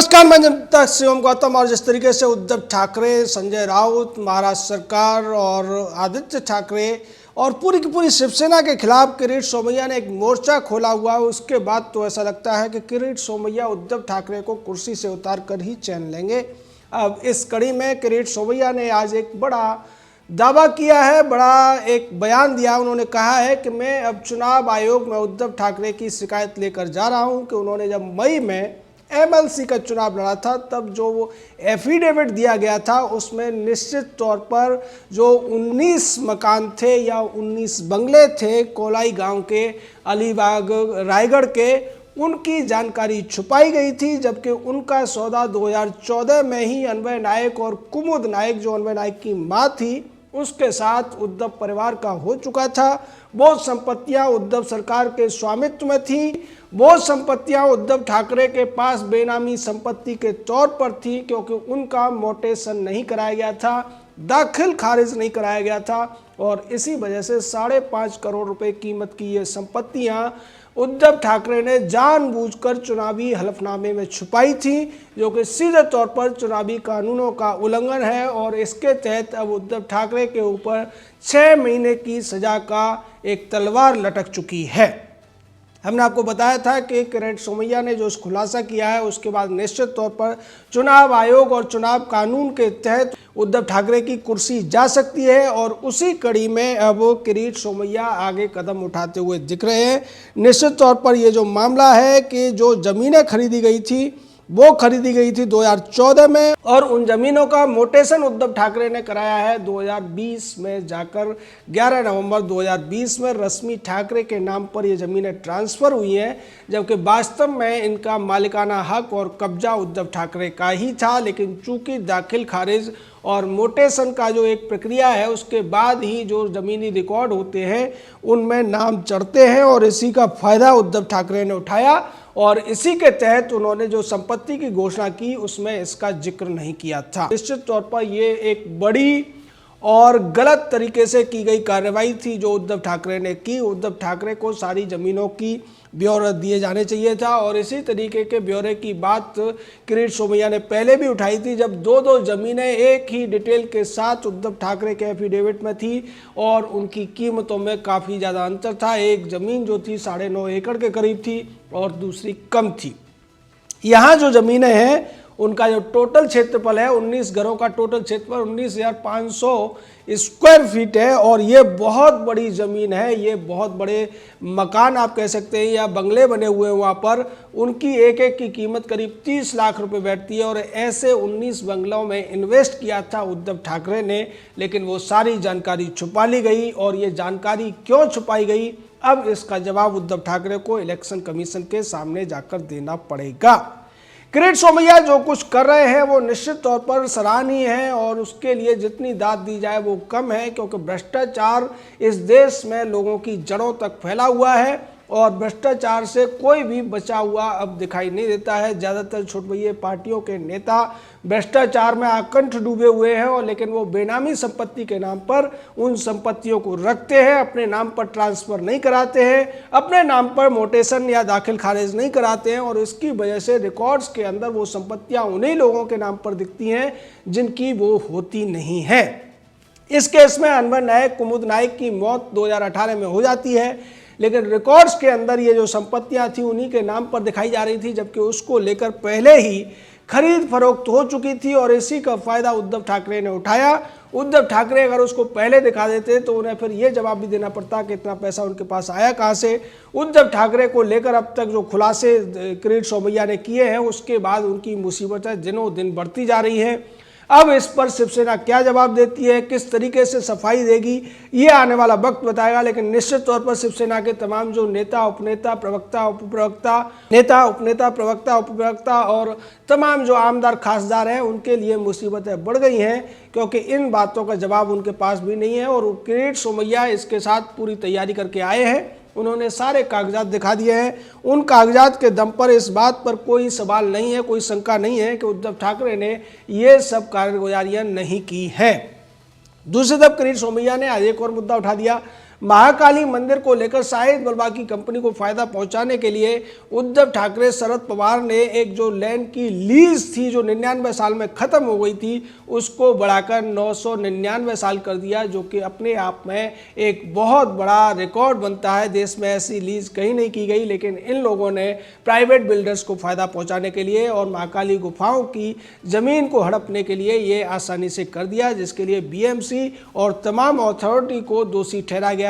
नमस्कार, मैं जनता शिवम गौतम। और जिस तरीके से उद्धव ठाकरे, संजय राउत, महाराष्ट्र सरकार और आदित्य ठाकरे और पूरी की पूरी शिवसेना के खिलाफ किरीट सोमैया ने एक मोर्चा खोला हुआ है, उसके बाद तो ऐसा लगता है कि किरीट सोमैया उद्धव ठाकरे को कुर्सी से उतार कर ही चैन लेंगे। अब इस कड़ी में किरीट सोमैया ने आज एक बड़ा दावा किया है, बड़ा एक बयान दिया। उन्होंने कहा है कि मैं अब चुनाव आयोग में उद्धव ठाकरे की शिकायत लेकर जा रहा हूं कि उन्होंने जब मई में एमएलसी का चुनाव लड़ा था तब जो वो एफिडेविट दिया गया था उसमें निश्चित तौर पर जो 19 मकान थे या 19 बंगले थे कोलाई गांव के अलीबाग रायगढ़ के, उनकी जानकारी छुपाई गई थी, जबकि उनका सौदा 2014 में ही अन्वय नायक और कुमुद नायक, जो अन्वय नायक की मां थी, उसके साथ उद्धव परिवार का हो चुका था। बहुत संपत्तियां उद्धव सरकार के स्वामित्व में थी, बहुत संपत्तियां उद्धव ठाकरे के पास बेनामी संपत्ति के तौर पर थी, क्योंकि उनका मोटेशन नहीं कराया गया था, दाखिल खारिज नहीं कराया गया था। और इसी वजह से 5.5 करोड़ रुपए कीमत की ये संपत्तियां उद्धव ठाकरे ने जानबूझकर चुनावी हलफनामे में छुपाई थी, जो कि सीधे तौर पर चुनावी कानूनों का उल्लंघन है। और इसके तहत अब उद्धव ठाकरे के ऊपर 6 महीने की सजा का एक तलवार लटक चुकी है। हमने आपको बताया था कि किरीट सोमैया ने जो खुलासा किया है उसके बाद निश्चित तौर पर चुनाव आयोग और चुनाव कानून के तहत उद्धव ठाकरे की कुर्सी जा सकती है। और उसी कड़ी में अब किरीट सोमैया आगे कदम उठाते हुए दिख रहे हैं। निश्चित तौर पर ये जो मामला है कि जो ज़मीनें खरीदी गई थी वो खरीदी गई थी 2014 में, और उन जमीनों का मोटेशन उद्धव ठाकरे ने कराया है 2020 में जाकर। 11 नवंबर 2020 में रश्मि ठाकरे के नाम पर ये ज़मीनें ट्रांसफ़र हुई हैं, जबकि वास्तव में इनका मालिकाना हक और कब्जा उद्धव ठाकरे का ही था। लेकिन चूंकि दाखिल खारिज और मोटेशन का जो एक प्रक्रिया है उसके बाद ही जो ज़मीनी रिकॉर्ड होते हैं उनमें नाम चढ़ते हैं, और इसी का फ़ायदा उद्धव ठाकरे ने उठाया। और इसी के तहत उन्होंने जो संपत्ति की घोषणा की उसमें इसका जिक्र नहीं किया था। निश्चित तौर पर ये एक बड़ी और गलत तरीके से की गई कार्रवाई थी जो उद्धव ठाकरे ने की। उद्धव ठाकरे को सारी ज़मीनों की ब्यौरा दिए जाने चाहिए था, और इसी तरीके के ब्यौरे की बात किरीट सोमैया ने पहले भी उठाई थी, जब दो ज़मीनें एक ही डिटेल के साथ उद्धव ठाकरे के एफिडेविट में थी और उनकी कीमतों में काफ़ी ज़्यादा अंतर था। एक ज़मीन जो थी 9.5 एकड़ के करीब थी और दूसरी कम थी। यहाँ जो ज़मीनें हैं उनका जो टोटल क्षेत्रफल है 19 घरों का टोटल क्षेत्रफल 19,500 स्क्वायर फीट है, और ये बहुत बड़ी ज़मीन है। ये बहुत बड़े मकान आप कह सकते हैं या बंगले बने हुए हैं वहाँ पर, उनकी एक एक की कीमत करीब 30 लाख रुपए बैठती है। और ऐसे 19 बंगलों में इन्वेस्ट किया था उद्धव ठाकरे ने, लेकिन वो सारी जानकारी छुपा ली गई। और ये जानकारी क्यों छुपाई गई, अब इसका जवाब उद्धव ठाकरे को इलेक्शन कमीशन के सामने जाकर देना पड़ेगा। किरीट सोमैया जो कुछ कर रहे हैं वो निश्चित तौर पर सराहनीय है, और उसके लिए जितनी दाद दी जाए वो कम है, क्योंकि भ्रष्टाचार इस देश में लोगों की जड़ों तक फैला हुआ है और भ्रष्टाचार से कोई भी बचा हुआ अब दिखाई नहीं देता है। ज़्यादातर छोटभइये पार्टियों के नेता भ्रष्टाचार में आकंठ डूबे हुए हैं, और लेकिन वो बेनामी संपत्ति के नाम पर उन संपत्तियों को रखते हैं, अपने नाम पर ट्रांसफ़र नहीं कराते हैं, अपने नाम पर मोटेशन या दाखिल खारिज नहीं कराते हैं, और इसकी वजह से रिकॉर्ड्स के अंदर वो संपत्तियाँ उन्हीं लोगों के नाम पर दिखती हैं जिनकी वो होती नहीं है। इस केस में अन्वय नायक, कुमुद नायक की मौत 2018 में हो जाती है, लेकिन रिकॉर्ड्स के अंदर ये जो संपत्तियां थी उन्हीं के नाम पर दिखाई जा रही थी, जबकि उसको लेकर पहले ही खरीद फरोख्त हो चुकी थी। और इसी का फायदा उद्धव ठाकरे ने उठाया। उद्धव ठाकरे अगर उसको पहले दिखा देते तो उन्हें फिर ये जवाब भी देना पड़ता कि इतना पैसा उनके पास आया कहाँ से। उद्धव ठाकरे को लेकर अब तक जो खुलासे किरीट सोमैया ने किए हैं उसके बाद उनकी मुसीबतें दिनों दिन बढ़ती जा रही हैं। अब इस पर शिवसेना क्या जवाब देती है, किस तरीके से सफाई देगी, ये आने वाला वक्त बताएगा। लेकिन निश्चित तौर पर शिवसेना के तमाम जो नेता, उपनेता, प्रवक्ता, उपप्रवक्ता, नेता, उपनेता, प्रवक्ता, उपप्रवक्ता और तमाम जो आमदार खासदार हैं उनके लिए मुसीबतें बढ़ गई हैं, क्योंकि इन बातों का जवाब उनके पास भी नहीं है। और किरीट सोमैया इसके साथ पूरी तैयारी करके आए हैं। उन्होंने सारे कागजात दिखा दिए हैं। उन कागजात के दम पर इस बात पर कोई सवाल नहीं है, कोई शंका नहीं है कि उद्धव ठाकरे ने ये सब कारगुजारियां नहीं की हैं। दूसरी तरफ किरीट सोमैया ने आज एक और मुद्दा उठा दिया। महाकाली मंदिर को लेकर शाहिद बलवा की कंपनी को फायदा पहुंचाने के लिए उद्धव ठाकरे, शरद पवार ने एक जो लैंड की लीज थी जो 99 साल में खत्म हो गई थी उसको बढ़ाकर 999 साल कर दिया, जो कि अपने आप में एक बहुत बड़ा रिकॉर्ड बनता है। देश में ऐसी लीज कहीं नहीं की गई, लेकिन इन लोगों ने प्राइवेट बिल्डर्स को फायदा पहुंचाने के लिए और महाकाली गुफाओं की जमीन को हड़पने के लिए ये आसानी से कर दिया, जिसके लिए बीएमसी और तमाम अथॉरिटी को दोषी ठहरा गया है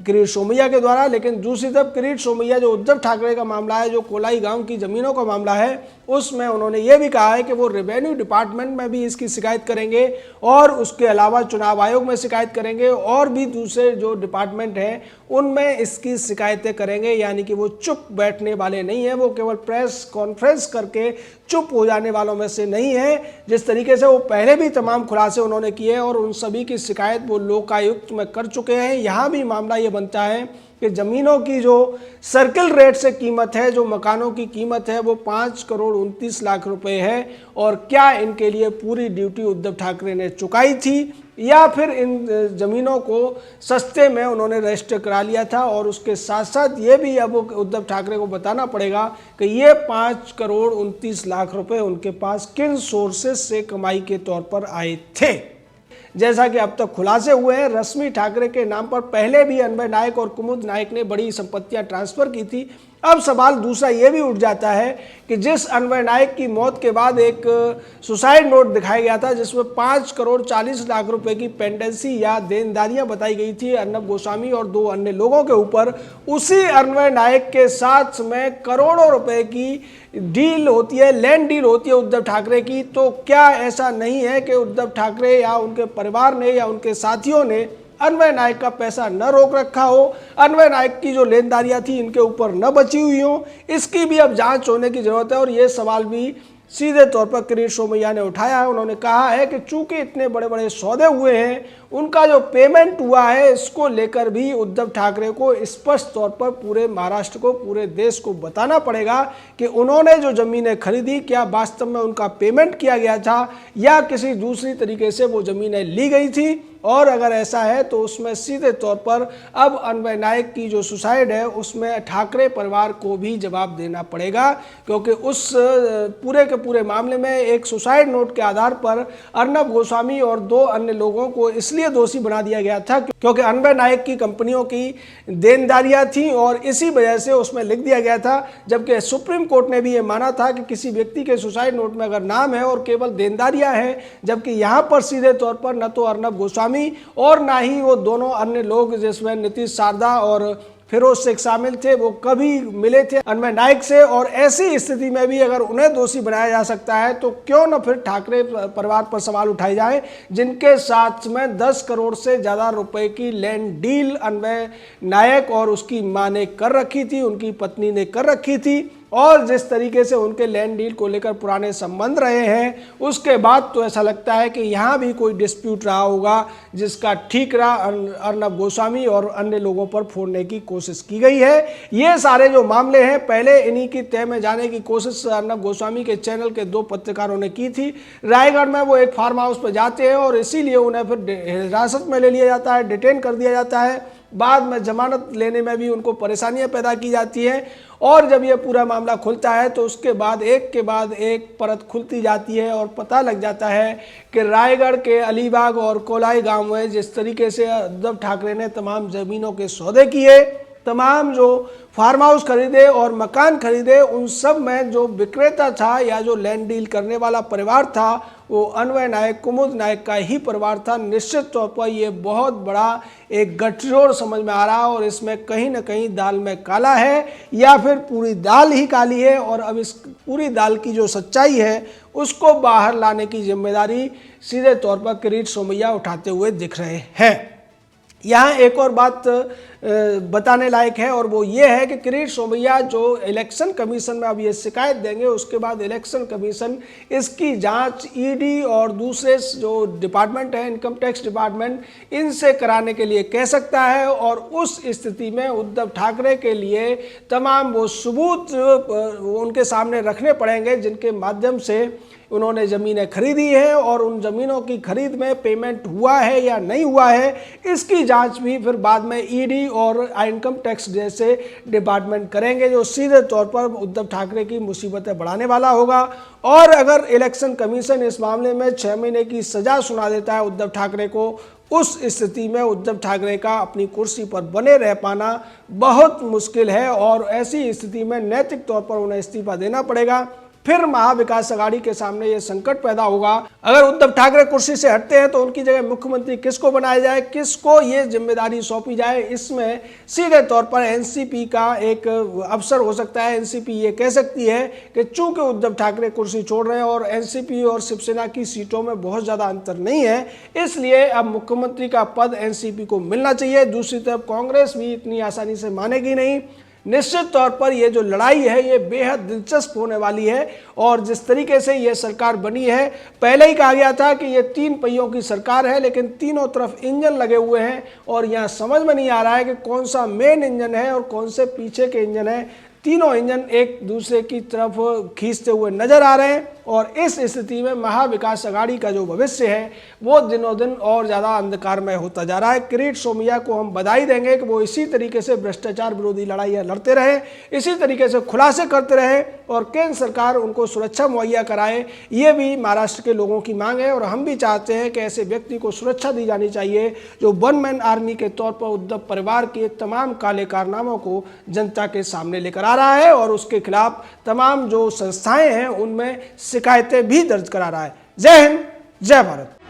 किरीट सोमैया के द्वारा। लेकिन दूसरी तरफ किरीट सोमैया जो उद्धव ठाकरे का मामला है, जो कोलाई गांव की जमीनों का मामला है, उसमें उन्होंने ये भी कहा है कि वो रेवेन्यू डिपार्टमेंट में भी इसकी शिकायत करेंगे और उसके अलावा चुनाव आयोग में शिकायत करेंगे और भी दूसरे जो डिपार्टमेंट हैं उनमें इसकी शिकायतें करेंगे। यानी कि वो चुप बैठने वाले नहीं हैं, वो केवल प्रेस कॉन्फ्रेंस करके चुप हो जाने वालों में से नहीं है। जिस तरीके से वो पहले भी तमाम खुलासे उन्होंने किए और उन सभी की शिकायत वो लोकायुक्त में कर चुके हैं। यहाँ भी मामला ये बनता है कि ज़मीनों की जो सर्किल रेट से कीमत है, जो मकानों की कीमत है, वो 5 करोड़ 29 लाख रुपए है। और क्या इनके लिए पूरी ड्यूटी उद्धव ठाकरे ने चुकाई थी या फिर इन ज़मीनों को सस्ते में उन्होंने रजिस्टर करा लिया था। और उसके साथ साथ ये भी अब उद्धव ठाकरे को बताना पड़ेगा कि ये 5 करोड़ 29 लाख रुपए उनके पास किन सोर्सेस से कमाई के तौर पर आए थे। जैसा कि अब तक खुलासे हुए हैं, रश्मि ठाकरे के नाम पर पहले भी अन्वय नायक और कुमुद नायक ने बड़ी संपत्तियां ट्रांसफर की थी। अब सवाल दूसरा ये भी उठ जाता है कि जिस अन्वय नायक की मौत के बाद एक सुसाइड नोट दिखाया गया था जिसमें 5 करोड़ 40 लाख रुपए की पेंडेंसी या देनदारियां बताई गई थी अर्नब गोस्वामी और 2 अन्य लोगों के ऊपर, उसी अन्वय नायक के साथ में करोड़ों रुपए की डील होती है, लैंड डील होती है उद्धव ठाकरे की। तो क्या ऐसा नहीं है कि उद्धव ठाकरे या उनके परिवार ने या उनके साथियों ने अन्वय नायक का पैसा न रोक रखा हो, अन्वय नायक की जो लेनदारियां थी इनके ऊपर न बची हुई हो? इसकी भी अब जांच होने की जरूरत है। और ये सवाल भी सीधे तौर पर किरीट सोमैया ने उठाया है। उन्होंने कहा है कि चूंकि इतने बड़े बड़े सौदे हुए हैं, उनका जो पेमेंट हुआ है इसको लेकर भी उद्धव ठाकरे को स्पष्ट तौर पर पूरे महाराष्ट्र को, पूरे देश को बताना पड़ेगा कि उन्होंने जो ज़मीनें खरीदी क्या वास्तव में उनका पेमेंट किया गया था या किसी दूसरी तरीके से वो ज़मीनें ली गई थी। और अगर ऐसा है तो उसमें सीधे तौर पर अब अन्वय नायक की जो सुसाइड है उसमें ठाकरे परिवार को भी जवाब देना पड़ेगा, क्योंकि उस पूरे के पूरे मामले में एक सुसाइड नोट के आधार पर अर्नब गोस्वामी और 2 अन्य लोगों को इसलिए दोषी बना दिया गया था क्योंकि अन्वय नायक की कंपनियों की देनदारियां थी और इसी वजह से उसमें लिख दिया गया था। जबकि सुप्रीम कोर्ट ने भी ये माना था कि किसी व्यक्ति के सुसाइड नोट में अगर नाम है और केवल देनदारियां हैं, जबकि यहाँ पर सीधे तौर पर न तो अर्नब गोस्वामी और ना ही वो दोनों अन्य लोग जिसमें नीतीश शारदा और फिरोज शेख शामिल थे, वो कभी मिले थे अन्वय नायक से। और ऐसी स्थिति में भी अगर उन्हें दोषी बनाया जा सकता है तो क्यों न फिर ठाकरे परिवार पर सवाल उठाए जाए, जिनके साथ में 10 करोड़ से ज़्यादा रुपए की लैंड डील अन्वय नायक और उसकी मां ने कर रखी थी, उनकी पत्नी ने कर रखी थी। और जिस तरीके से उनके लैंड डील को लेकर पुराने संबंध रहे हैं, उसके बाद तो ऐसा लगता है कि यहाँ भी कोई डिस्प्यूट रहा होगा जिसका ठीकरा अर्नब गोस्वामी और अन्य लोगों पर फोड़ने की कोशिश की गई है। ये सारे जो मामले हैं पहले इन्हीं की तह में जाने की कोशिश अर्नब गोस्वामी के चैनल के 2 पत्रकारों ने की थी। रायगढ़ में वो एक फार्म हाउस पर जाते हैं और इसीलिए उन्हें फिर हिरासत में ले लिया जाता है, डिटेन कर दिया जाता है। बाद में जमानत लेने में भी उनको परेशानियां पैदा की जाती हैं। और जब ये पूरा मामला खुलता है तो उसके बाद एक के बाद एक परत खुलती जाती है और पता लग जाता है कि रायगढ़ के अलीबाग और कोलाई गांव में जिस तरीके से उद्धव ठाकरे ने तमाम ज़मीनों के सौदे किए, तमाम जो फार्म हाउस खरीदे और मकान खरीदे, उन सब में जो विक्रेता था या जो लैंड डील करने वाला परिवार था वो अन्वय नायक, कुमुद नायक का ही परिवार था। निश्चित तौर पर ये बहुत बड़ा एक गठजोड़ समझ में आ रहा है और इसमें कहीं ना कहीं दाल में काला है या फिर पूरी दाल ही काली है। और अब इस पूरी दाल की जो सच्चाई है उसको बाहर लाने की जिम्मेदारी सीधे तौर पर किरीट सोमैया उठाते हुए दिख रहे हैं। यहाँ एक और बात बताने लायक है और वो ये है कि किरीट सोमैया जो इलेक्शन कमीशन में अब ये शिकायत देंगे, उसके बाद इलेक्शन कमीशन इसकी जांच ईडी और दूसरे जो डिपार्टमेंट है, इनकम टैक्स डिपार्टमेंट, इनसे कराने के लिए कह सकता है। और उस स्थिति में उद्धव ठाकरे के लिए तमाम वो सबूत उनके सामने रखने पड़ेंगे जिनके माध्यम से उन्होंने ज़मीनें खरीदी हैं और उन ज़मीनों की खरीद में पेमेंट हुआ है या नहीं हुआ है, इसकी जांच भी फिर बाद में ईडी और इनकम टैक्स जैसे डिपार्टमेंट करेंगे, जो सीधे तौर पर उद्धव ठाकरे की मुसीबतें बढ़ाने वाला होगा। और अगर इलेक्शन कमीशन इस मामले में 6 महीने की सज़ा सुना देता है उद्धव ठाकरे को, उस स्थिति में उद्धव ठाकरे का अपनी कुर्सी पर बने रह पाना बहुत मुश्किल है और ऐसी स्थिति में नैतिक तौर पर उन्हें इस्तीफा देना पड़ेगा। फिर महाविकास अघाड़ी के सामने ये संकट पैदा होगा। अगर उद्धव ठाकरे कुर्सी से हटते हैं तो उनकी जगह मुख्यमंत्री किसको बनाया जाए, किसको ये जिम्मेदारी सौंपी जाए, इसमें सीधे तौर पर एनसीपी का एक अवसर हो सकता है। एनसीपी ये कह सकती है कि चूंकि उद्धव ठाकरे कुर्सी छोड़ रहे हैं और एनसीपी और शिवसेना की सीटों में बहुत ज़्यादा अंतर नहीं है, इसलिए अब मुख्यमंत्री का पद एनसीपी को मिलना चाहिए। दूसरी तरफ कांग्रेस भी इतनी आसानी से मानेगी नहीं। निश्चित तौर पर ये जो लड़ाई है ये बेहद दिलचस्प होने वाली है और जिस तरीके से ये सरकार बनी है, पहले ही कहा गया था कि ये 3 पहियों की सरकार है, लेकिन तीनों तरफ इंजन लगे हुए हैं और यहाँ समझ में नहीं आ रहा है कि कौन सा मेन इंजन है और कौन से पीछे के इंजन है। तीनों इंजन एक दूसरे की तरफ खींचते हुए नजर आ रहे हैं और इस स्थिति में महाविकास अघाड़ी का जो भविष्य है वो दिनों दिन और ज़्यादा अंधकारमय होता जा रहा है। किरीट सोमैया को हम बधाई देंगे कि वो इसी तरीके से भ्रष्टाचार विरोधी लड़ाइयाँ लड़ते रहे, इसी तरीके से खुलासे करते रहे और केंद्र सरकार उनको सुरक्षा मुहैया कराए। ये भी महाराष्ट्र के लोगों की मांग है और हम भी चाहते हैं कि ऐसे व्यक्ति को सुरक्षा दी जानी चाहिए जो 1 मैन आर्मी के तौर पर उद्धव परिवार के तमाम काले कारनामों को जनता के सामने लेकर आ रहा है और उसके खिलाफ तमाम जो संस्थाएं हैं उनमें शिकायतें भी दर्ज करा रहा है। जय हिंद, जय भारत।